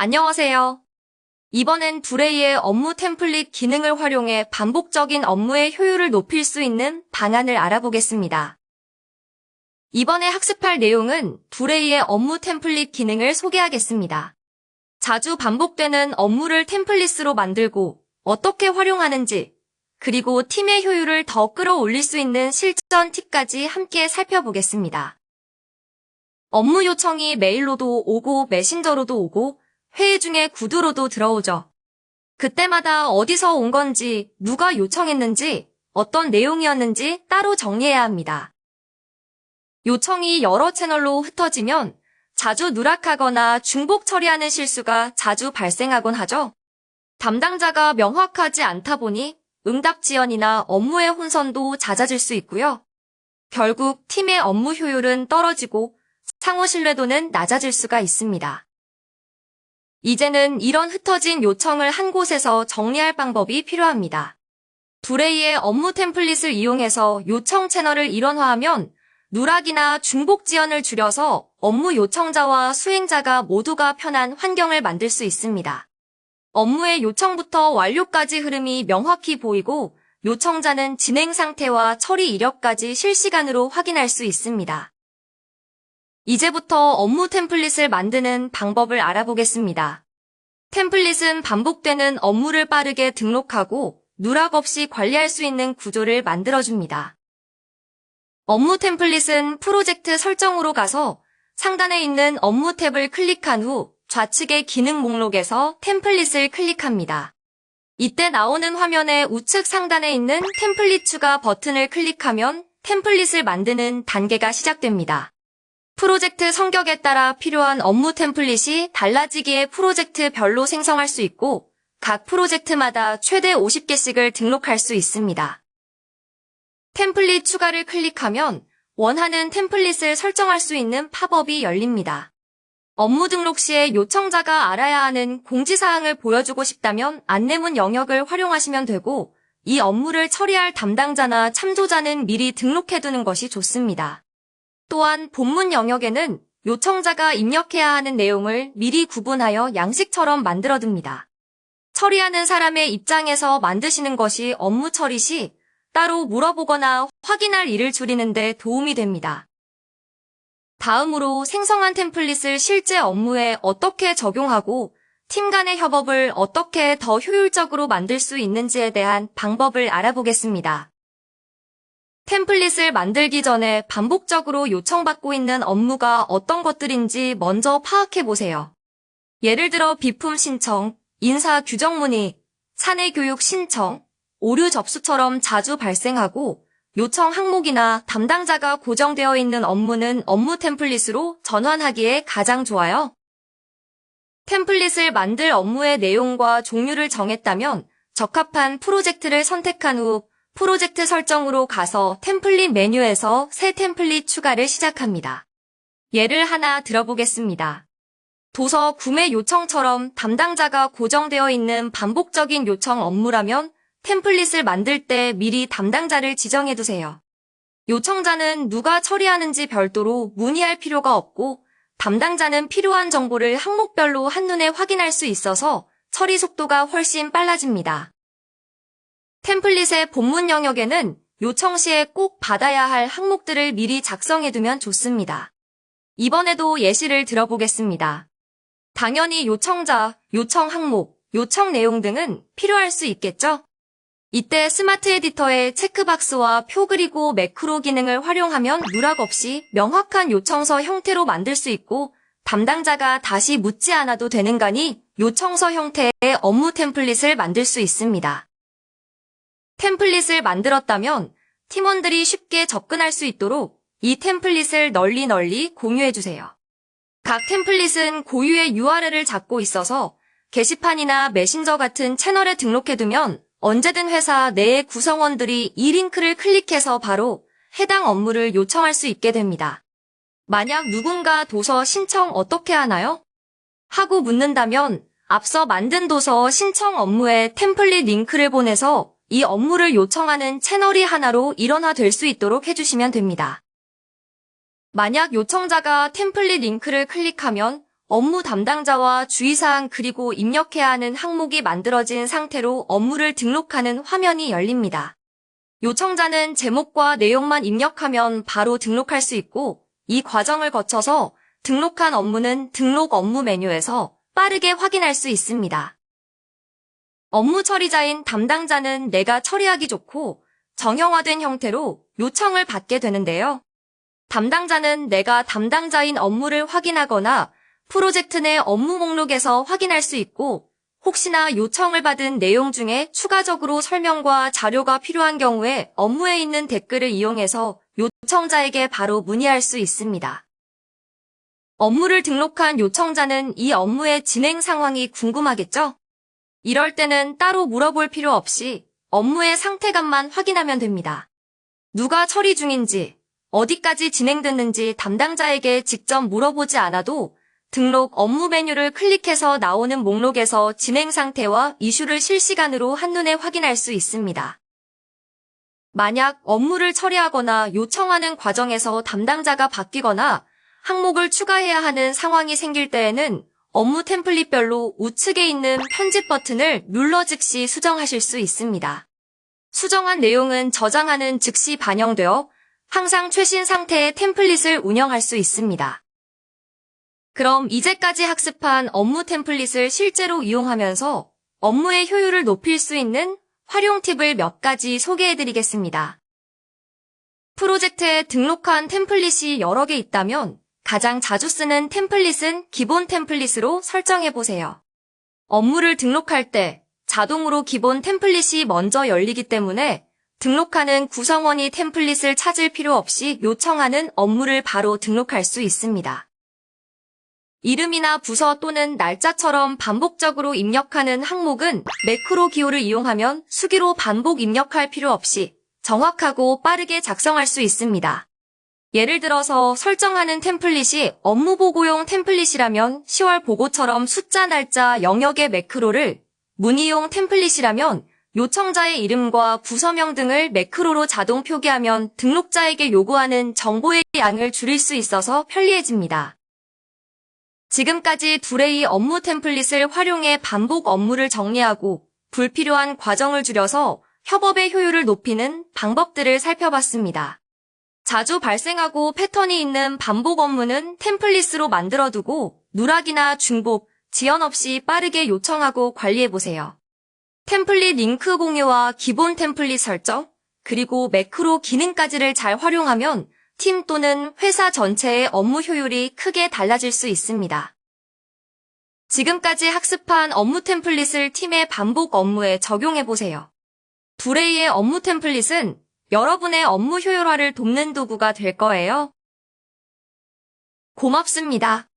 안녕하세요. 이번엔 두레이의 업무 템플릿 기능을 활용해 반복적인 업무의 효율을 높일 수 있는 방안을 알아보겠습니다. 이번에 학습할 내용은 두레이의 업무 템플릿 기능을 소개하겠습니다. 자주 반복되는 업무를 템플릿으로 만들고 어떻게 활용하는지, 그리고 팀의 효율을 더 끌어올릴 수 있는 실전 팁까지 함께 살펴보겠습니다. 업무 요청이 메일로도 오고 메신저로도 오고 회의 중에 구두로도 들어오죠. 그때마다 어디서 온 건지, 누가 요청했는지, 어떤 내용이었는지 따로 정리해야 합니다. 요청이 여러 채널로 흩어지면 자주 누락하거나 중복 처리하는 실수가 자주 발생하곤 하죠. 담당자가 명확하지 않다 보니 응답 지연이나 업무의 혼선도 잦아질 수 있고요. 결국 팀의 업무 효율은 떨어지고 상호 신뢰도는 낮아질 수가 있습니다. 이제는 이런 흩어진 요청을 한 곳에서 정리할 방법이 필요합니다. 두레이의 업무 템플릿을 이용해서 요청 채널을 일원화하면 누락이나 중복 지연을 줄여서 업무 요청자와 수행자가 모두가 편한 환경을 만들 수 있습니다. 업무의 요청부터 완료까지 흐름이 명확히 보이고 요청자는 진행 상태와 처리 이력까지 실시간으로 확인할 수 있습니다. 이제부터 업무 템플릿을 만드는 방법을 알아보겠습니다. 템플릿은 반복되는 업무를 빠르게 등록하고 누락 없이 관리할 수 있는 구조를 만들어줍니다. 업무 템플릿은 프로젝트 설정으로 가서 상단에 있는 업무 탭을 클릭한 후 좌측의 기능 목록에서 템플릿을 클릭합니다. 이때 나오는 화면의 우측 상단에 있는 템플릿 추가 버튼을 클릭하면 템플릿을 만드는 단계가 시작됩니다. 프로젝트 성격에 따라 필요한 업무 템플릿이 달라지기에 프로젝트별로 생성할 수 있고 각 프로젝트마다 최대 50개씩을 등록할 수 있습니다. 템플릿 추가를 클릭하면 원하는 템플릿을 설정할 수 있는 팝업이 열립니다. 업무 등록 시에 요청자가 알아야 하는 공지사항을 보여주고 싶다면 안내문 영역을 활용하시면 되고 이 업무를 처리할 담당자나 참조자는 미리 등록해두는 것이 좋습니다. 또한 본문 영역에는 요청자가 입력해야 하는 내용을 미리 구분하여 양식처럼 만들어둡니다. 처리하는 사람의 입장에서 만드시는 것이 업무 처리 시 따로 물어보거나 확인할 일을 줄이는 데 도움이 됩니다. 다음으로 생성한 템플릿을 실제 업무에 어떻게 적용하고 팀 간의 협업을 어떻게 더 효율적으로 만들 수 있는지에 대한 방법을 알아보겠습니다. 템플릿을 만들기 전에 반복적으로 요청받고 있는 업무가 어떤 것들인지 먼저 파악해보세요. 예를 들어 비품 신청, 인사 규정 문의, 사내 교육 신청, 오류 접수처럼 자주 발생하고 요청 항목이나 담당자가 고정되어 있는 업무는 업무 템플릿으로 전환하기에 가장 좋아요. 템플릿을 만들 업무의 내용과 종류를 정했다면 적합한 프로젝트를 선택한 후 프로젝트 설정으로 가서 템플릿 메뉴에서 새 템플릿 추가를 시작합니다. 예를 하나 들어보겠습니다. 도서 구매 요청처럼 담당자가 고정되어 있는 반복적인 요청 업무라면 템플릿을 만들 때 미리 담당자를 지정해두세요. 요청자는 누가 처리하는지 별도로 문의할 필요가 없고 담당자는 필요한 정보를 항목별로 한눈에 확인할 수 있어서 처리 속도가 훨씬 빨라집니다. 템플릿의 본문 영역에는 요청 시에 꼭 받아야 할 항목들을 미리 작성해두면 좋습니다. 이번에도 예시를 들어보겠습니다. 당연히 요청자, 요청 항목, 요청 내용 등은 필요할 수 있겠죠? 이때 스마트 에디터의 체크박스와 표 그리고 매크로 기능을 활용하면 누락 없이 명확한 요청서 형태로 만들 수 있고 담당자가 다시 묻지 않아도 되는 거니 요청서 형태의 업무 템플릿을 만들 수 있습니다. 템플릿을 만들었다면 팀원들이 쉽게 접근할 수 있도록 이 템플릿을 널리 공유해주세요. 각 템플릿은 고유의 URL을 잡고 있어서 게시판이나 메신저 같은 채널에 등록해두면 언제든 회사 내의 구성원들이 이 링크를 클릭해서 바로 해당 업무를 요청할 수 있게 됩니다. 만약 누군가 도서 신청 어떻게 하나요? 하고 묻는다면 앞서 만든 도서 신청 업무에 템플릿 링크를 보내서 이 업무를 요청하는 채널이 하나로 일원화될 수 있도록 해주시면 됩니다. 만약 요청자가 템플릿 링크를 클릭하면 업무 담당자와 주의사항 그리고 입력해야 하는 항목이 만들어진 상태로 업무를 등록하는 화면이 열립니다. 요청자는 제목과 내용만 입력하면 바로 등록할 수 있고 이 과정을 거쳐서 등록한 업무는 등록 업무 메뉴에서 빠르게 확인할 수 있습니다. 업무 처리자인 담당자는 내가 처리하기 좋고 정형화된 형태로 요청을 받게 되는데요. 담당자는 내가 담당자인 업무를 확인하거나 프로젝트 내 업무 목록에서 확인할 수 있고 혹시나 요청을 받은 내용 중에 추가적으로 설명과 자료가 필요한 경우에 업무에 있는 댓글을 이용해서 요청자에게 바로 문의할 수 있습니다. 업무를 등록한 요청자는 이 업무의 진행 상황이 궁금하겠죠? 이럴 때는 따로 물어볼 필요 없이 업무의 상태감만 확인하면 됩니다. 누가 처리 중인지, 어디까지 진행됐는지 담당자에게 직접 물어보지 않아도 등록 업무 메뉴를 클릭해서 나오는 목록에서 진행 상태와 이슈를 실시간으로 한눈에 확인할 수 있습니다. 만약 업무를 처리하거나 요청하는 과정에서 담당자가 바뀌거나 항목을 추가해야 하는 상황이 생길 때에는 업무 템플릿별로 우측에 있는 편집 버튼을 눌러 즉시 수정하실 수 있습니다. 수정한 내용은 저장하는 즉시 반영되어 항상 최신 상태의 템플릿을 운영할 수 있습니다. 그럼 이제까지 학습한 업무 템플릿을 실제로 이용하면서 업무의 효율을 높일 수 있는 활용 팁을 몇 가지 소개해드리겠습니다. 프로젝트에 등록한 템플릿이 여러 개 있다면 가장 자주 쓰는 템플릿은 기본 템플릿으로 설정해보세요. 업무를 등록할 때 자동으로 기본 템플릿이 먼저 열리기 때문에 등록하는 구성원이 템플릿을 찾을 필요 없이 요청하는 업무를 바로 등록할 수 있습니다. 이름이나 부서 또는 날짜처럼 반복적으로 입력하는 항목은 매크로 기호를 이용하면 수기로 반복 입력할 필요 없이 정확하고 빠르게 작성할 수 있습니다. 예를 들어서 설정하는 템플릿이 업무 보고용 템플릿이라면 10월 보고처럼 숫자 날짜 영역의 매크로를, 문의용 템플릿이라면 요청자의 이름과 부서명 등을 매크로로 자동 표기하면 등록자에게 요구하는 정보의 양을 줄일 수 있어서 편리해집니다. 지금까지 둘의 업무 템플릿을 활용해 반복 업무를 정리하고 불필요한 과정을 줄여서 협업의 효율을 높이는 방법들을 살펴봤습니다. 자주 발생하고 패턴이 있는 반복 업무는 템플릿으로 만들어두고 누락이나 중복, 지연 없이 빠르게 요청하고 관리해보세요. 템플릿 링크 공유와 기본 템플릿 설정, 그리고 매크로 기능까지를 잘 활용하면 팀 또는 회사 전체의 업무 효율이 크게 달라질 수 있습니다. 지금까지 학습한 업무 템플릿을 팀의 반복 업무에 적용해보세요. 둘의 업무 템플릿은 여러분의 업무 효율화를 돕는 도구가 될 거예요. 고맙습니다.